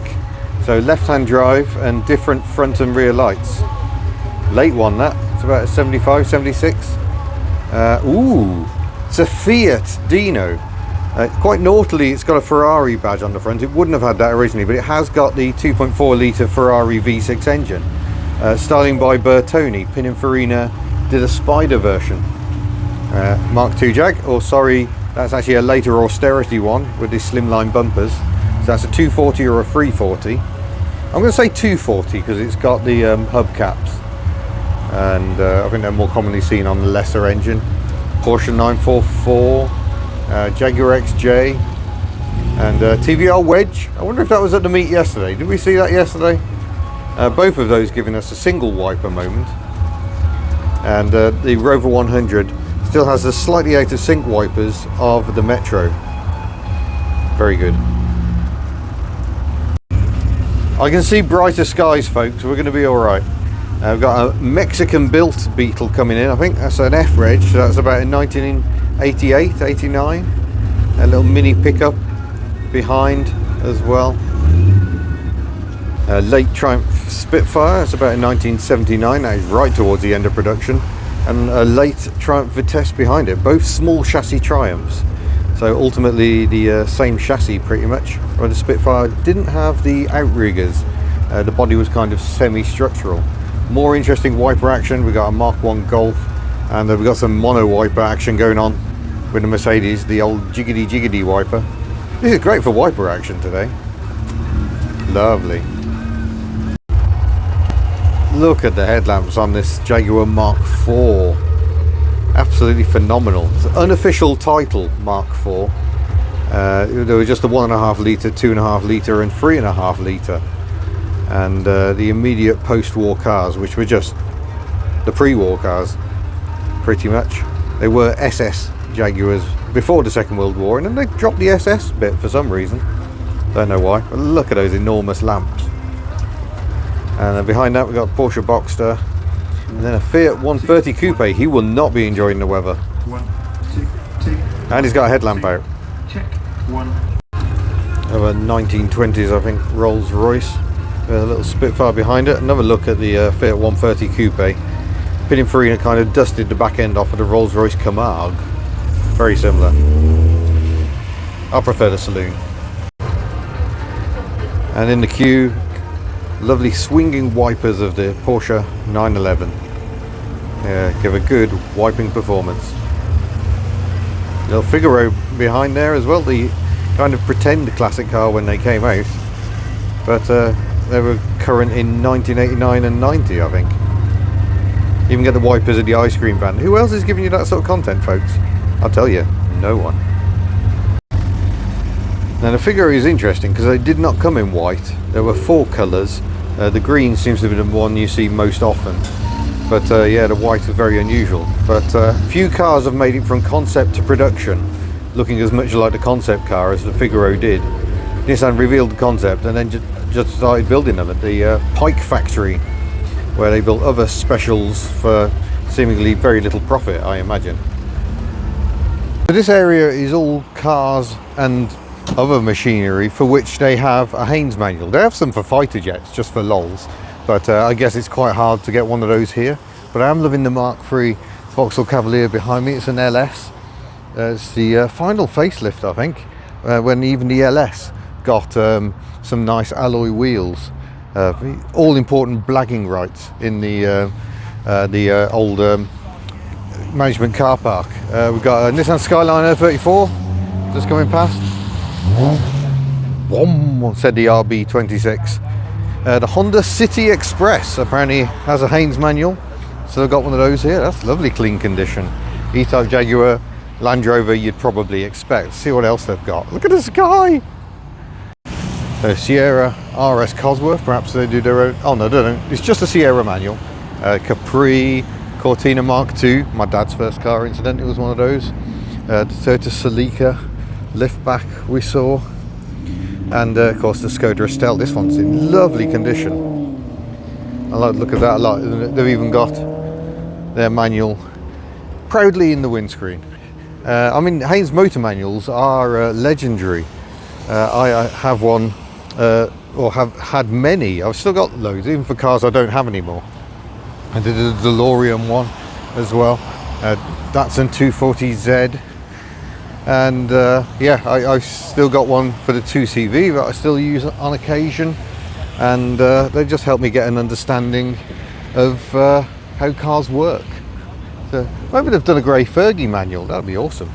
so left-hand drive and different front and rear lights. Late one, that. It's about a 75, 76. Ooh, it's a Fiat Dino. Quite naughtily, it's got a Ferrari badge on the front. It wouldn't have had that originally, but it has got the 2.4 litre Ferrari V6 engine. Styling by Bertoni. Pininfarina did a Spider version. Mark II Jag, or sorry, that's actually a later austerity one with the slimline bumpers. So that's a 240 or a 340. I'm going to say 240 because it's got the hubcaps, and I think they're more commonly seen on the lesser engine. Porsche 944, Jaguar XJ, and TVR Wedge. I wonder if that was at the meet yesterday. Did we see that yesterday? Both of those giving us a single wiper moment. And the Rover 100 still has the slightly out of sync wipers of the Metro. Very good. I can see brighter skies, folks. We're going to be all right. We've got a Mexican-built Beetle coming in. I think that's an F-Reg, so that's about in 1988, 89. A little mini pickup behind as well. Late Triumph Spitfire, it's about in 1979. That is right towards the end of production. And a late Triumph Vitesse behind it. Both small chassis Triumphs. So ultimately the same chassis pretty much. Where the Spitfire didn't have the outriggers. The body was kind of semi-structural. More interesting wiper action. We got a Mark 1 Golf, and we've got some mono wiper action going on with the Mercedes, the old jiggity wiper. This is great for wiper action today. Lovely. Look at the headlamps on this Jaguar Mark IV. Absolutely phenomenal. It's an unofficial title, Mark IV. There was just a 1.5 litre, 2.5 litre and 3.5 litre. And the immediate post-war cars, which were just the pre-war cars, pretty much. They were SS Jaguars before the Second World War, and then they dropped the SS bit for some reason. Don't know why, but look at those enormous lamps. And then behind that we've got Porsche Boxster, and then a Fiat 130 Coupe. He will not be enjoying the weather. 1, 2, 2. And he's got a headlamp out. Check. 1. Of a 1920s, I think, Rolls Royce. A little Spitfire behind it. Another look at the Fiat 130 Coupe. Pininfarina kind of dusted the back end off of the Rolls Royce Camargue. Very similar. I prefer the saloon. And in the queue, lovely swinging wipers of the Porsche 911. Give a good wiping performance. Little Figaro behind there as well, the kind of pretend classic car when they came out, but they were current in 1989 and 90, I think. Even get the wipers of the ice cream van. Who else is giving you that sort of content, folks? I'll tell you, no one. Now the Figaro is interesting because they did not come in white. There were 4 colours. The green seems to be the one you see most often, but yeah, the white is very unusual. But few cars have made it from concept to production looking as much like the concept car as the Figaro did. Nissan revealed the concept and then just started building them at the Pike factory, where they built other specials for seemingly very little profit, I imagine. So this area is all cars and other machinery for which they have a Haynes manual. They have some for fighter jets, just for lols, but I guess it's quite hard to get one of those here. But I am loving the Mark III Vauxhall Cavalier behind me. It's an LS. It's the final facelift, I think, when even the LS got some nice alloy wheels. All important blagging rights in the old management car park. We've got a Nissan Skyline 34 just coming past. Wom, said the RB26. The Honda City Express apparently has a Haynes manual, so I've got one of those here. That's lovely clean condition. E-Type Jaguar, Land Rover you'd probably expect. See what else they've got. Look at the sky! Sierra RS Cosworth, perhaps they do their own. Oh no, they don't. It's just a Sierra manual. Capri Cortina Mark II, my dad's first car incidentally was one of those. The Toyota Celica liftback we saw, and of course the Skoda Estelle. This one's in lovely condition. I like the look of that a lot. They've even got their manual proudly in the windscreen. I mean, Haynes Motor manuals are legendary. I have one, or have had many. I've still got loads, even for cars I don't have anymore. I did a DeLorean one as well, Datsun 240Z, and yeah, I've still got one for the 2CV that I still use on occasion, and they just help me get an understanding of how cars work. So maybe they've done a grey Fergie manual. That'd be awesome.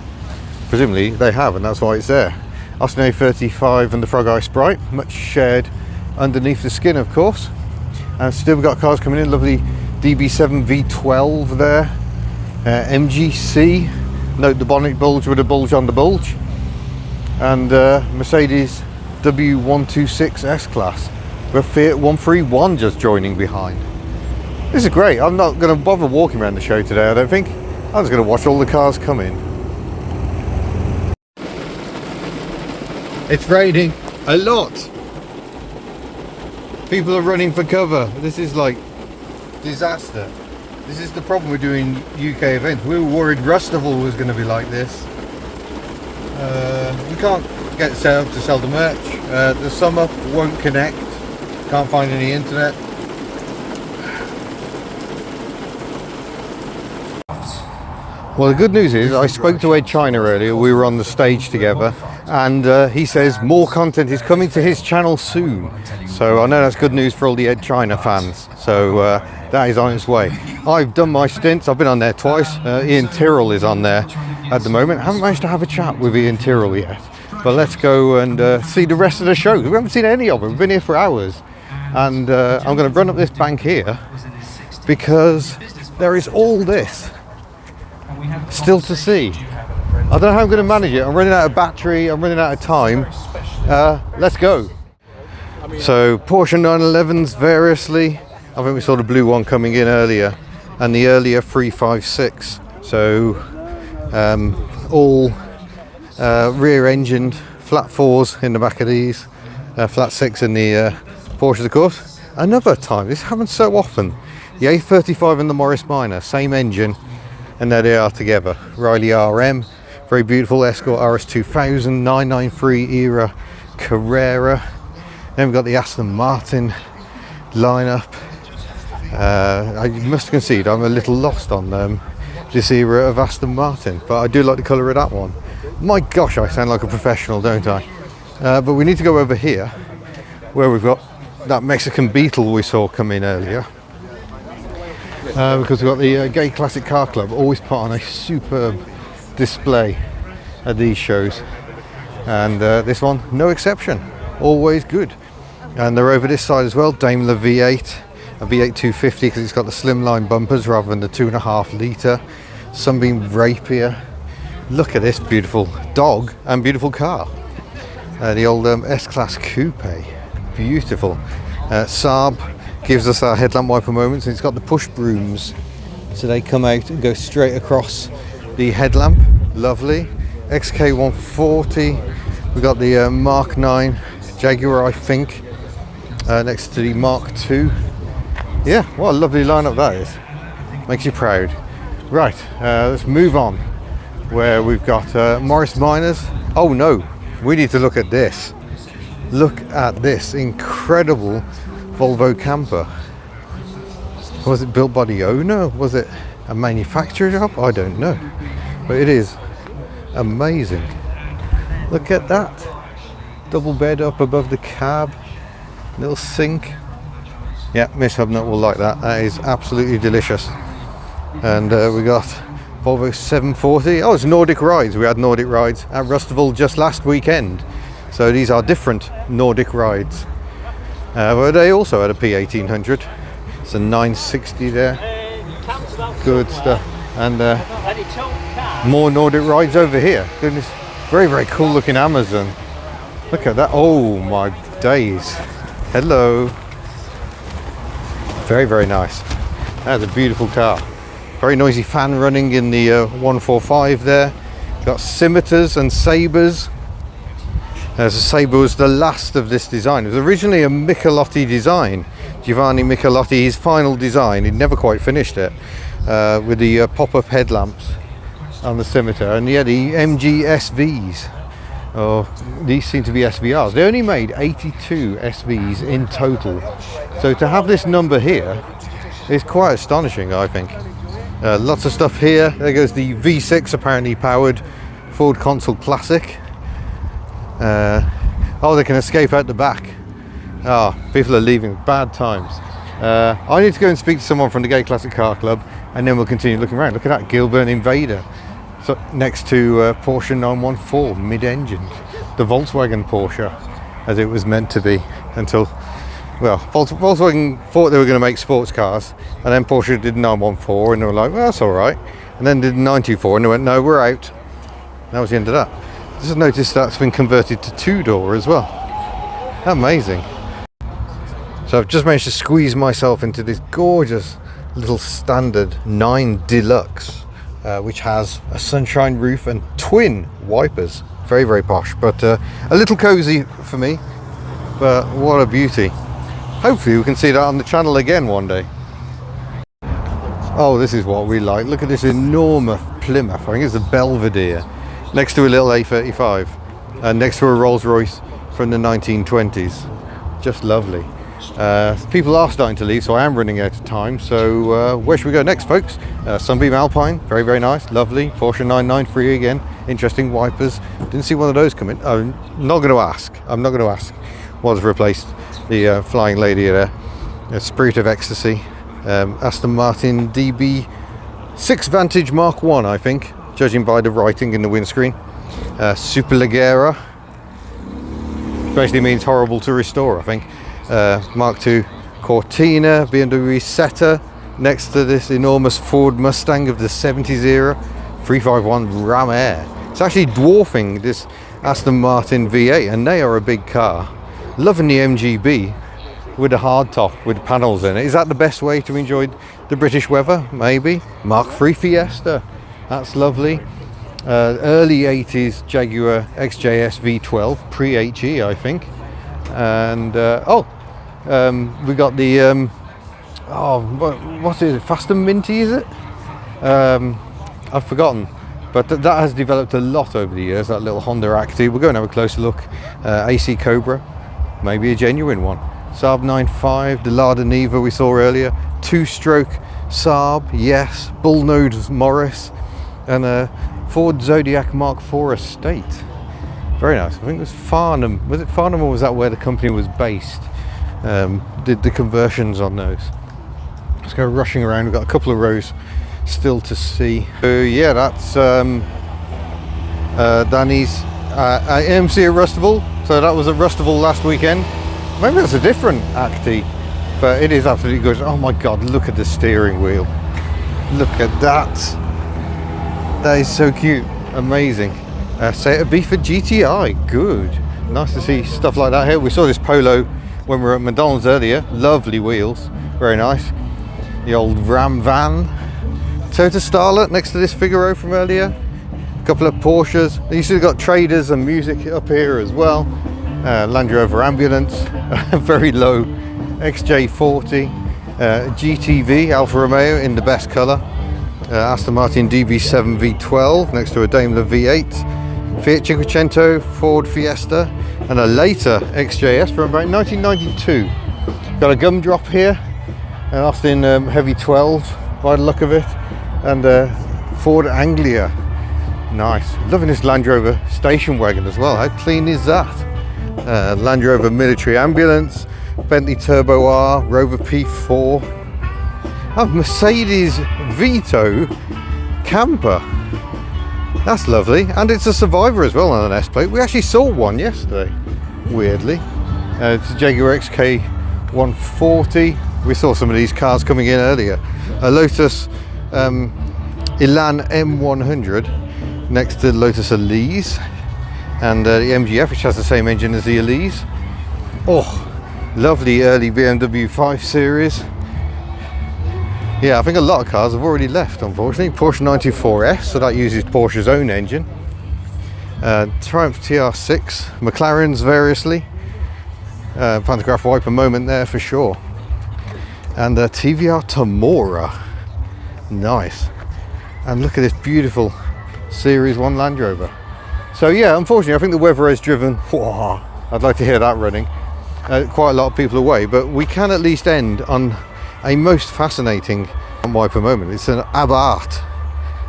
Presumably they have, and that's why it's there. Austin A35 and the Frog Eye Sprite, much shared underneath the skin, of course. And still we've got cars coming in. Lovely DB7 V12 there. MGC. Note the bonnet bulge with a bulge on the bulge. And Mercedes W126 S-Class with Fiat 131 just joining behind. This is great. I'm not going to bother walking around the show today, I don't think. I'm just going to watch all the cars come in. It's raining a lot. People are running for cover. This is like disaster. This is the problem with doing UK events. We were worried Rustival was going to be like this. We can't get set up to sell the merch. The summer won't connect. Can't find any internet. Well, the good news is I spoke to Ed China earlier. We were on the stage together, and he says more content is coming to his channel soon. So I know that's good news for all the Ed China fans. So that is on its way. I've done my stints. I've been on there twice. Ian Tyrrell is on there at the moment. I haven't managed to have a chat with Ian Tyrrell yet. But let's go and see the rest of the show. We haven't seen any of them. We've been here for hours. And I'm going to run up this bank here because there is all this still to see. I don't know how I'm going to manage it. I'm running out of battery, I'm running out of time. Let's go. So Porsche 911s variously. I think we saw the blue one coming in earlier, and the earlier 356. So all rear engined, flat fours in the back of these, flat six in the Porsches, of course. Another time, this happens so often. The A35 and the Morris Minor, same engine, and there they are together. Riley RM, very beautiful Escort RS2000, 993 era Carrera. Then we've got the Aston Martin lineup. I must concede I'm a little lost on this era of Aston Martin, but I do like the colour of that one. My gosh, I sound like a professional, don't I? But we need to go over here, where we've got that Mexican Beetle we saw come in earlier. Because we've got the Gay Classic Car Club always put on a superb display at these shows, and this one no exception, always good. And they're over this side as well. Daimler V8, a V8 250 because it's got the slimline bumpers rather than the 2.5 litre. Sunbeam Rapier. Look at this beautiful dog and beautiful car. The old S-Class Coupe, beautiful. Saab gives us our headlamp wiper moments, and it's got the push brooms, so they come out and go straight across the headlamp. Lovely. XK140. We got the Mark 9 Jaguar, I think, next to the Mark 2. Yeah, what a lovely lineup that is. Makes you proud. Right, let's move on. Where we've got Morris Minors. Oh no, we need to look at this. Look at this incredible Volvo camper. Was it built by the owner? Was it a manufacturer job? I don't know. But it is amazing. Look at that. Double bed up above the cab. Little sink. Yeah, Miss Hubnut will like that. That is absolutely delicious. And we got Volvo 740. Oh, it's Nordic Rides. We had Nordic Rides at Rustival just last weekend. So these are different Nordic Rides. But they also had a P1800. It's a 960 there. Good stuff. And more Nordic Rides over here. Goodness. Very, very cool looking Amazon. Look at that. Oh my days. Hello. Very, very nice. That's a beautiful car. Very noisy fan running in the 145 there. Got scimitars and sabres. The Sabre was the last of this design. It was originally a Michelotti design. Giovanni Michelotti, his final design, he'd never quite finished it, with the pop-up headlamps on the scimitar. And yeah, the MG SVs. Oh, these seem to be SVRs. They only made 82 SVs in total. So to have this number here is quite astonishing, I think. Lots of stuff here. There goes the V6, apparently powered Ford Consul Classic. Oh, they can escape out the back. Oh, people are leaving. Bad times. I need to go and speak to someone from the Gay Classic Car Club, and then we'll continue looking around. Look at that Gilburn Invader. So next to Porsche 914 mid-engine, the Volkswagen Porsche, as it was meant to be until, well, Volkswagen thought they were going to make sports cars, and then Porsche did 914, and they were like, well, that's all right. And then did 924, and they went, no, we're out. That was the end of that. Just noticed that's been converted to two-door as well. Amazing. So I've just managed to squeeze myself into this gorgeous little standard 9 Deluxe. Which has a sunshine roof and twin wipers. Very, very posh, but a little cozy for me. But what a beauty. Hopefully we can see that on the channel again one day. Oh, this is what we like. Look at this enormous Plymouth. I think it's a Belvedere. Next to a little A35. And next to a Rolls Royce from the 1920s. Just lovely. People are starting to leave, so I am running out of time. So where should we go next, folks? Sunbeam Alpine, very, very nice, lovely. Porsche 993 again, interesting wipers. Didn't see one of those come in. I'm not going to ask. What's replaced the Flying Lady there? Spirit of Ecstasy. Aston Martin DB6 Vantage Mark 1, I think, judging by the writing in the windscreen. Superleggera. Basically means horrible to restore, I think. Mark II Cortina, BMW Setter, next to this enormous Ford Mustang of the 70s era, 351 Ram Air. It's actually dwarfing this Aston Martin V8, and they are a big car. Loving the MGB with a hard top with panels in it. Is that the best way to enjoy the British weather? Maybe. Mark III Fiesta, that's lovely. Early 80s Jaguar XJS V12, pre-HE, I think. And we got the what is it, Fast and Minty, is it? I've forgotten, but that has developed a lot over the years, that little Honda Active. We'll go and have a closer look. AC Cobra, maybe a genuine one. Saab 9.5, the Lada Niva we saw earlier, 2-stroke Saab, yes, Bullnose Morris, and a Ford Zodiac Mark IV Estate. Very nice. I think it was Farnham. Was it Farnham, or was that where the company was based? Did the conversions on those. Let's go rushing around. We've got a couple of rows still to see. So yeah, that's Danny's AMC at Rustival. So that was at Rustival last weekend. Maybe that's a different Acti, but it is absolutely good. Oh my god, look at the steering wheel. Look at that. That is so cute. Amazing. Seat B for GTI. Good. Nice to see stuff like that here. We saw this Polo when we were at McDonald's earlier. Lovely wheels. Very nice. The old Ram van. Toyota Starlet next to this Figaro from earlier. couple of Porsches. You see, got traders and music up here as well. Land Rover ambulance, very low XJ40, GTV Alfa Romeo in the best colour, Aston Martin DB7 V12 next to a Daimler V8, Fiat Cinquecento, Ford Fiesta, and a later XJS from about 1992. Got a gumdrop here, an Austin Heavy 12 by the look of it, and a Ford Anglia. Nice. Loving this Land Rover station wagon as well. How clean is that? Land Rover military ambulance, Bentley Turbo R, Rover P4, Mercedes Vito camper. That's lovely, and it's a Survivor as well on an S plate. We actually saw one yesterday, weirdly. It's a Jaguar XK140. We saw some of these cars coming in earlier. A Lotus Elan M100 next to Lotus Elise, and the MGF, which has the same engine as the Elise. Oh, lovely early BMW 5 Series. Yeah, I think a lot of cars have already left, unfortunately. Porsche 924S, so that uses Porsche's own engine. Triumph TR6, McLarens variously. Pantograph wiper moment there for sure. And TVR Tamora. Nice. And look at this beautiful Series 1 Land Rover. So yeah, unfortunately, I think the weather has driven, I'd like to hear that running, quite a lot of people away, but we can at least end on a most fascinating wiper moment. It's an Abarth,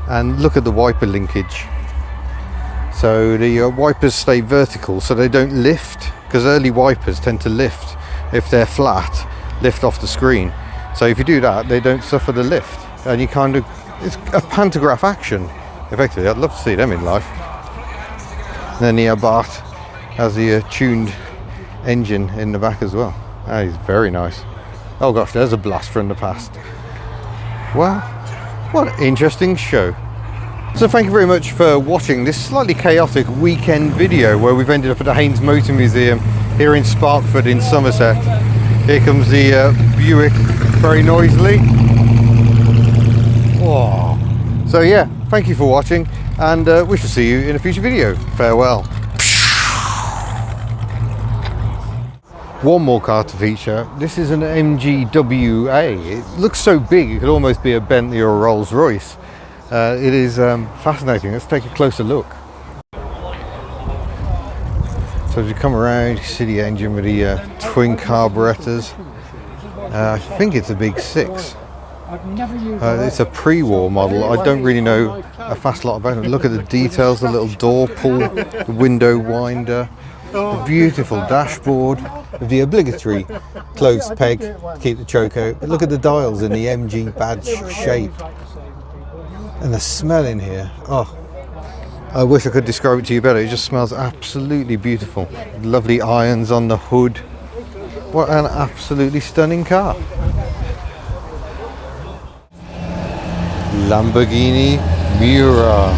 and look at the wiper linkage. So the wipers stay vertical so they don't lift, because early wipers tend to lift if they're flat, lift off the screen. So if you do that, they don't suffer the lift, and you kind of, it's a pantograph action effectively. I'd love to see them in life. And then the Abarth has the tuned engine in the back as well. That is very nice. Oh gosh, there's a blast from the past. Wow, what an interesting show. So thank you very much for watching this slightly chaotic weekend video where we've ended up at the Haynes Motor Museum here in Sparkford in Somerset. Here comes the Buick very noisily. Oh. So yeah, thank you for watching, and we shall see you in a future video. Farewell. One more car to feature. This is an MGWA. It looks so big it could almost be a Bentley or a Rolls Royce. It is fascinating. Let's take a closer look. So as you come around, you see the engine with the twin carburetors. I think it's a big 6. It's a pre-war model. I don't really know a fast lot about it. Look at the details, the little door pull, the window winder, the beautiful dashboard, the obligatory clothes peg to keep the choke out. But look at the dials in the MG badge shape. And the smell in here, oh, I wish I could describe it to you better. It just smells absolutely beautiful. Lovely irons on the hood. What an absolutely stunning car. Lamborghini Miura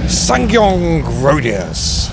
Ssangyong Rodius.